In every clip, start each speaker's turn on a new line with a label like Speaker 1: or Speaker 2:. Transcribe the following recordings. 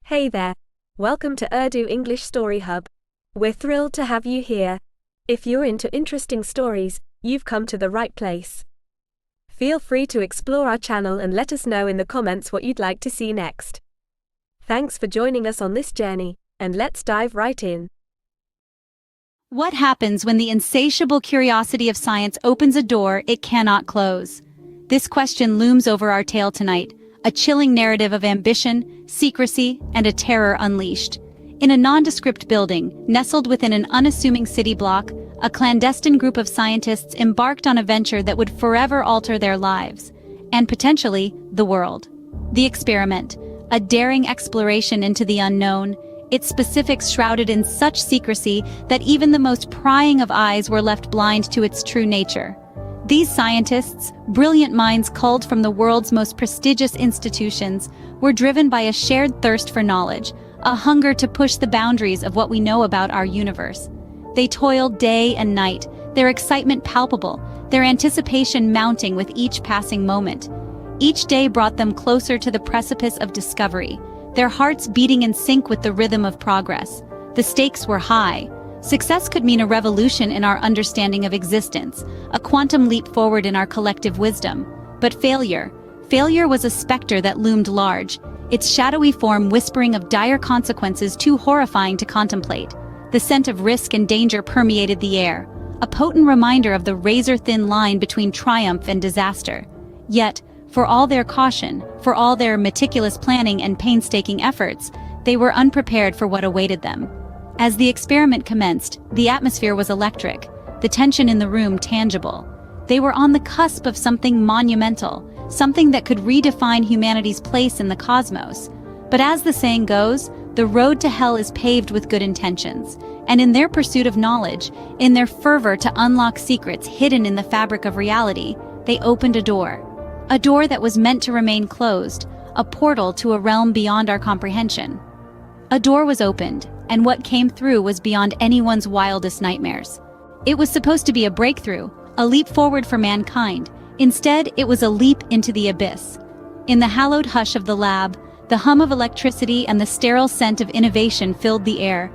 Speaker 1: Hey there. Welcome to Urdu English Story Hub. We're thrilled to have you here. If you're into interesting stories, you've come to the right place. Feel free to explore our channel and let us know in the comments what you'd like to see next. Thanks for joining us on this journey, and let's dive right in.
Speaker 2: What happens when the insatiable curiosity of science opens a door it cannot close? This question looms over our tale tonight, a chilling narrative of ambition, secrecy, and a terror unleashed. In a nondescript building, nestled within an unassuming city block, a clandestine group of scientists embarked on a venture that would forever alter their lives, and potentially, the world. The experiment, a daring exploration into the unknown, its specifics shrouded in such secrecy that even the most prying of eyes were left blind to its true nature. These scientists, brilliant minds culled from the world's most prestigious institutions, were driven by a shared thirst for knowledge, a hunger to push the boundaries of what we know about our universe. They toiled day and night, their excitement palpable, their anticipation mounting with each passing moment. Each day brought them closer to the precipice of discovery, their hearts beating in sync with the rhythm of progress. The stakes were high. Success could mean a revolution in our understanding of existence, a quantum leap forward in our collective wisdom. But failure was a specter that loomed large, its shadowy form whispering of dire consequences too horrifying to contemplate. The scent of risk and danger permeated the air, a potent reminder of the razor-thin line between triumph and disaster. Yet, for all their caution, for all their meticulous planning and painstaking efforts, they were unprepared for what awaited them. As the experiment commenced, the atmosphere was electric, the tension in the room tangible. They were on the cusp of something monumental, something that could redefine humanity's place in the cosmos. But as the saying goes, the road to hell is paved with good intentions, and in their pursuit of knowledge, in their fervor to unlock secrets hidden in the fabric of reality, they opened a door that was meant to remain closed, a portal to a realm beyond our comprehension. A door was opened, and what came through was beyond anyone's wildest nightmares. It was supposed to be a breakthrough, a leap forward for mankind. Instead, it was a leap into the abyss. In the hallowed hush of the lab, the hum of electricity and the sterile scent of innovation filled the air.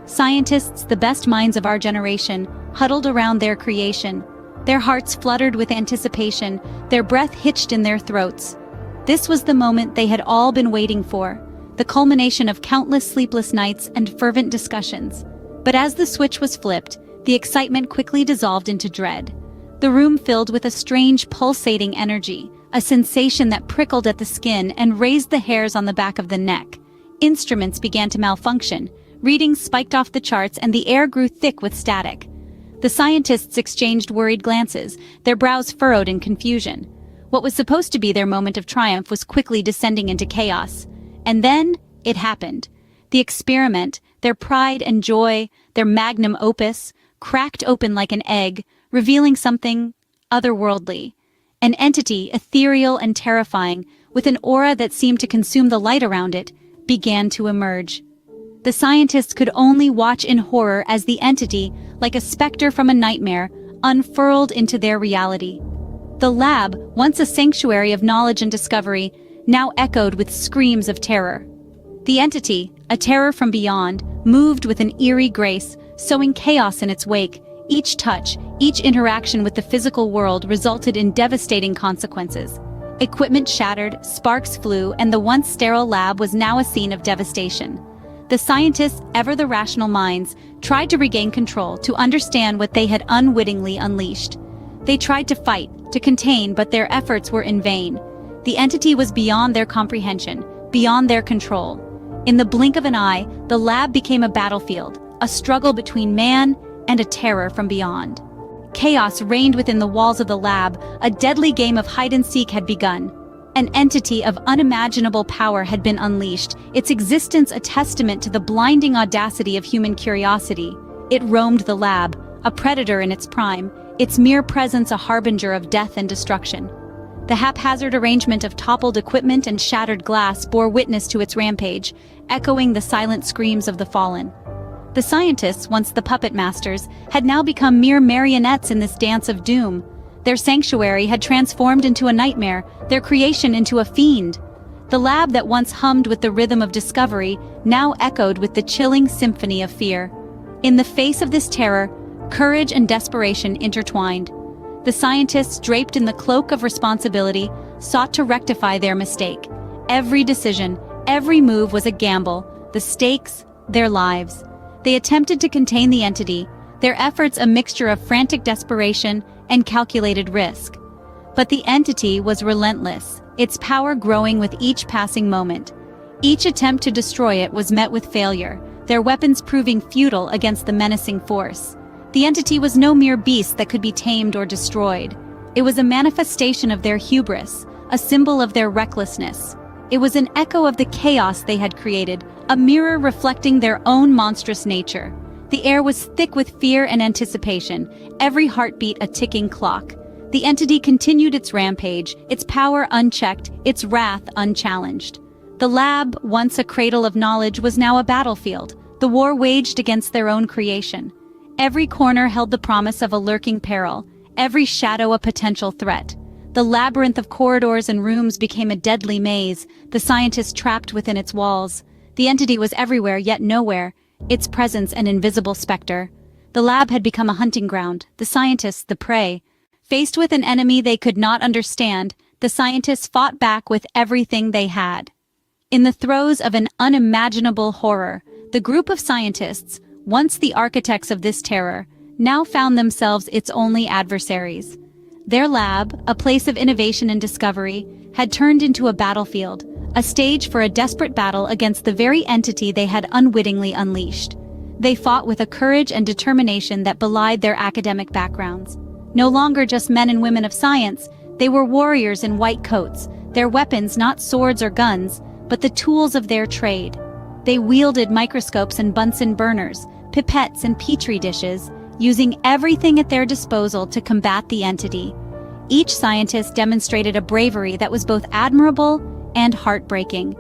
Speaker 2: Scientists, the best minds of our generation, huddled around their creation. Their hearts fluttered with anticipation, their breath hitched in their throats. This was the moment they had all been waiting for, the culmination of countless sleepless nights and fervent discussions. But as the switch was flipped, the excitement quickly dissolved into dread. The room filled with a strange pulsating energy, a sensation that prickled at the skin and raised the hairs on the back of the neck. Instruments began to malfunction, readings spiked off the charts, and the air grew thick with static. The scientists exchanged worried glances, their brows furrowed in confusion. What was supposed to be their moment of triumph was quickly descending into chaos. And then, it happened. The experiment, their pride and joy, their magnum opus, cracked open like an egg, revealing something otherworldly. An entity, ethereal and terrifying, with an aura that seemed to consume the light around it, began to emerge. The scientists could only watch in horror as the entity, like a specter from a nightmare, unfurled into their reality. The lab, once a sanctuary of knowledge and discovery, now echoed with screams of terror. The entity, a terror from beyond, moved with an eerie grace, sowing chaos in its wake. Each touch, each interaction with the physical world resulted in devastating consequences. Equipment shattered, sparks flew, and the once sterile lab was now a scene of devastation. The scientists, ever the rational minds, tried to regain control, to understand what they had unwittingly unleashed. They tried to fight, to contain, but their efforts were in vain. The entity was beyond their comprehension, beyond their control. In the blink of an eye, the lab became a battlefield, a struggle between man and a terror from beyond. Chaos reigned within the walls of the lab, a deadly game of hide-and-seek had begun. An entity of unimaginable power had been unleashed, its existence a testament to the blinding audacity of human curiosity. It roamed the lab, a predator in its prime, its mere presence a harbinger of death and destruction. The haphazard arrangement of toppled equipment and shattered glass bore witness to its rampage, echoing the silent screams of the fallen. The scientists, once the puppet masters, had now become mere marionettes in this dance of doom. Their sanctuary had transformed into a nightmare, their creation into a fiend. The lab that once hummed with the rhythm of discovery now echoed with the chilling symphony of fear. In the face of this terror, courage and desperation intertwined. The scientists, draped in the cloak of responsibility, sought to rectify their mistake. Every decision, every move was a gamble, the stakes, their lives. They attempted to contain the entity, their efforts a mixture of frantic desperation and calculated risk. But the entity was relentless, its power growing with each passing moment. Each attempt to destroy it was met with failure, their weapons proving futile against the menacing force. The entity was no mere beast that could be tamed or destroyed. It was a manifestation of their hubris, a symbol of their recklessness. It was an echo of the chaos they had created, a mirror reflecting their own monstrous nature. The air was thick with fear and anticipation, every heartbeat a ticking clock. The entity continued its rampage, its power unchecked, its wrath unchallenged. The lab, once a cradle of knowledge, was now a battlefield, the war waged against their own creation. Every corner held the promise of a lurking peril, every shadow a potential threat. The labyrinth of corridors and rooms became a deadly maze, the scientists trapped within its walls. The entity was everywhere yet nowhere, its presence an invisible specter. The lab had become a hunting ground, the scientists the prey. Faced with an enemy they could not understand, the scientists fought back with everything they had. In the throes of an unimaginable horror, the group of scientists, once the architects of this terror, now found themselves its only adversaries. Their lab, a place of innovation and discovery, had turned into a battlefield, a stage for a desperate battle against the very entity they had unwittingly unleashed. They fought with a courage and determination that belied their academic backgrounds. No longer just men and women of science, they were warriors in white coats, their weapons not swords or guns, but the tools of their trade. They wielded microscopes and Bunsen burners, pipettes and petri dishes, using everything at their disposal to combat the entity. Each scientist demonstrated a bravery that was both admirable and heartbreaking.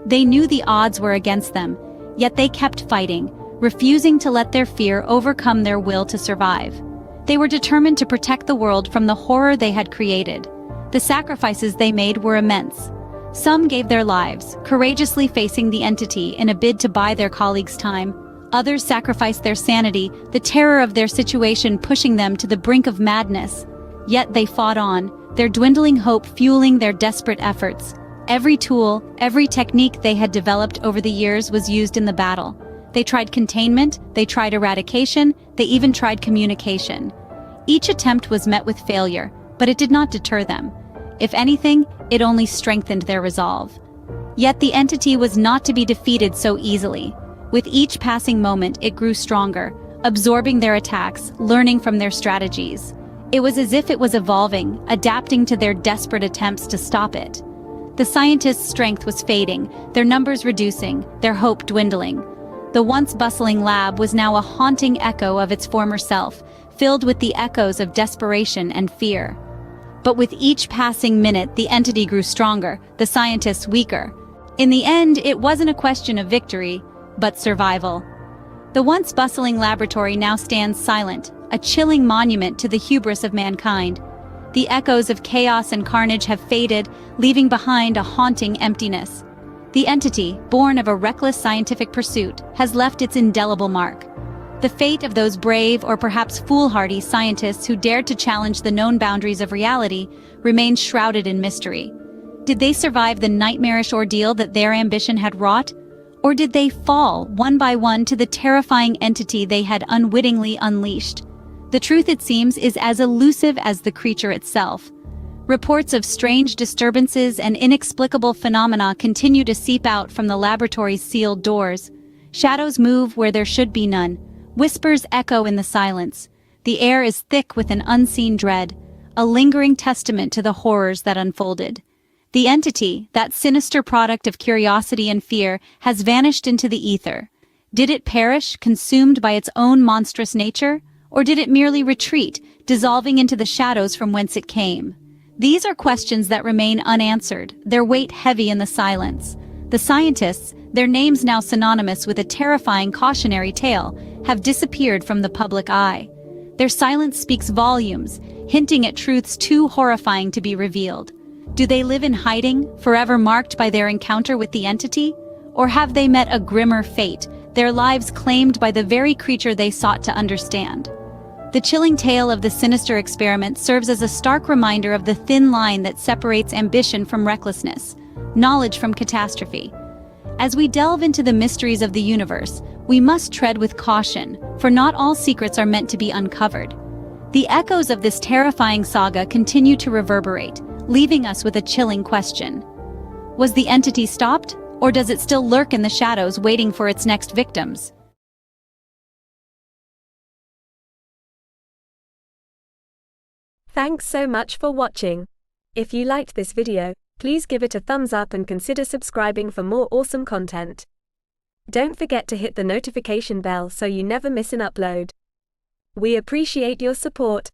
Speaker 2: They knew the odds were against them, yet they kept fighting, refusing to let their fear overcome their will to survive. They were determined to protect the world from the horror they had created. The sacrifices they made were immense. Some gave their lives, courageously facing the entity in a bid to buy their colleagues' time. Others sacrificed their sanity, the terror of their situation pushing them to the brink of madness. Yet they fought on, their dwindling hope fueling their desperate efforts. Every tool, every technique they had developed over the years was used in the battle. They tried containment, they tried eradication, they even tried communication. Each attempt was met with failure, but it did not deter them. If anything, it only strengthened their resolve. Yet the entity was not to be defeated so easily. With each passing moment, it grew stronger, absorbing their attacks, learning from their strategies. It was as if it was evolving, adapting to their desperate attempts to stop it. The scientists' strength was fading, their numbers reducing, their hope dwindling. The once bustling lab was now a haunting echo of its former self, filled with the echoes of desperation and fear. But with each passing minute, the entity grew stronger, the scientists weaker. In the end, it wasn't a question of victory, but survival. The once bustling laboratory now stands silent, a chilling monument to the hubris of mankind. The echoes of chaos and carnage have faded, leaving behind a haunting emptiness. The entity, born of a reckless scientific pursuit, has left its indelible mark. The fate of those brave or perhaps foolhardy scientists who dared to challenge the known boundaries of reality remains shrouded in mystery. Did they survive the nightmarish ordeal that their ambition had wrought? Or did they fall, one by one, to the terrifying entity they had unwittingly unleashed? The truth, it seems, is as elusive as the creature itself. Reports of strange disturbances and inexplicable phenomena continue to seep out from the laboratory's sealed doors. Shadows move where there should be none. Whispers echo in the silence. The air is thick with an unseen dread, a lingering testament to the horrors that unfolded. The entity, that sinister product of curiosity and fear, has vanished into the ether. Did it perish, consumed by its own monstrous nature? Or did it merely retreat, dissolving into the shadows from whence it came? These are questions that remain unanswered, their weight heavy in the silence. The scientists, their names now synonymous with a terrifying cautionary tale, have disappeared from the public eye. Their silence speaks volumes, hinting at truths too horrifying to be revealed. Do they live in hiding, forever marked by their encounter with the entity? Or have they met a grimmer fate, their lives claimed by the very creature they sought to understand? The chilling tale of the sinister experiment serves as a stark reminder of the thin line that separates ambition from recklessness, knowledge from catastrophe. As we delve into the mysteries of the universe, we must tread with caution, for not all secrets are meant to be uncovered. The echoes of this terrifying saga continue to reverberate, leaving us with a chilling question. Was the entity stopped, or does it still lurk in the shadows waiting for its next victims?
Speaker 1: Thanks so much for watching. If you liked this video, please give it a thumbs up and consider subscribing for more awesome content. Don't forget to hit the notification bell so you never miss an upload. We appreciate your support.